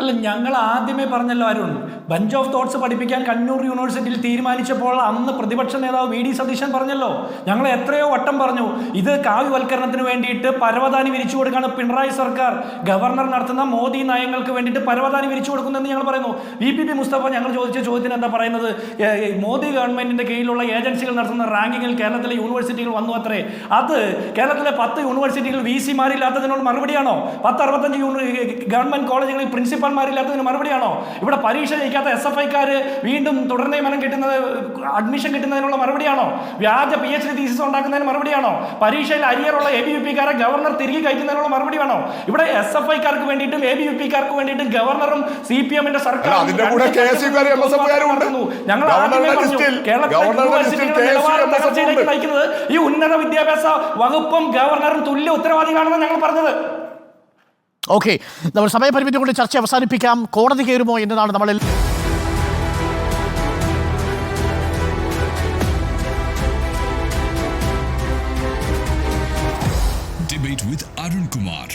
അല്ല, ഞങ്ങൾ ആദ്യമേ പറഞ്ഞല്ലോ അരുൺ, ബഞ്ച് ഓഫ് തോട്ട്സ് പഠിപ്പിക്കാൻ കണ്ണൂർ യൂണിവേഴ്സിറ്റിയിൽ തീരുമാനിച്ചപ്പോൾ അന്ന് പ്രതിപക്ഷ നേതാവ് വി ഡി സതീശൻ പറഞ്ഞല്ലോ, ഞങ്ങൾ എത്രയോ വട്ടം പറഞ്ഞു ഇത് കാവ്യവൽക്കരണത്തിന് വേണ്ടിയിട്ട് പരവതാനി വിരിച്ചു കൊടുക്കാണ് പിണറായി സർക്കാർ, ഗവർണർ നടത്തുന്ന മോദി നയങ്ങൾക്ക് വേണ്ടിയിട്ട് പരവതാനി വിരിച്ചു കൊടുക്കുന്നതെന്ന് ഞങ്ങൾ പറയുന്നു. VPP മുസ്തഫ ഞങ്ങൾ ചോദിച്ച ചോദ്യത്തിന് എന്താ പറയുന്നത്? മോദി ഗവൺമെന്റിന്റെ കീഴിലുള്ള ഏജൻസികൾ നടത്തുന്ന റാങ്കിങ്ങിൽ കേരളത്തിലെ യൂണിവേഴ്സിറ്റികൾ വന്നു അത്രേ. അത് കേരളത്തിലെ 10 യൂണിവേഴ്സിറ്റികൾ VC-മാരില്ലാത്തതിനുള്ള മറുപടിയാണോ? 1065 ഗവൺമെന്റ് കോളേജുകളിൽ പ്രിൻസിപ്പൽമാരില്ലാത്തതിന് മറുപടിയാണോ? ഇവിടെ പരീക്ഷ ജയിക്കാത്ത SFIക്കാർ വീണ്ടും തുടർ നിയമനം കിട്ടുന്നത്, അഡ്മിഷൻ കിട്ടുന്നതിനുള്ള മറുപടിയാണോ? വ്യാജ PhD തീസിസ് ഉണ്ടാക്കുന്നതിന് മറുപടിയാണോ? പരീക്ഷയിൽ അരിയറുള്ള ABVP-കാരെ ഗവർണർ തിരികെ കയറ്റുന്നതിനുള്ള മറുപടിയാണോ? ഇവിടെ SFIക്കാർക്ക് വേണ്ടിയിട്ടും ABVP-കാർക്ക് വേണ്ടിയിട്ടും ഗവർണറും CPM-ന്റെ സർക്കാർ ഞങ്ങൾ ആദ്യമേ പറഞ്ഞു കേരളത്തിലെ നയിക്കുന്നത് ഈ ഉന്നത വിദ്യാഭ്യാസ വകുപ്പും ഗവർണറും തുല്യ ഉത്തരവാദികളാണെന്ന് ഞങ്ങൾ പറഞ്ഞത്. ഓക്കെ, നമ്മൾ സമയപരിമിതി കൊണ്ട് ചർച്ച അവസാനിപ്പിക്കാം. കോടതി കയറുമോ എന്നതാണ് നമ്മൾ Debate with Arun Kumar.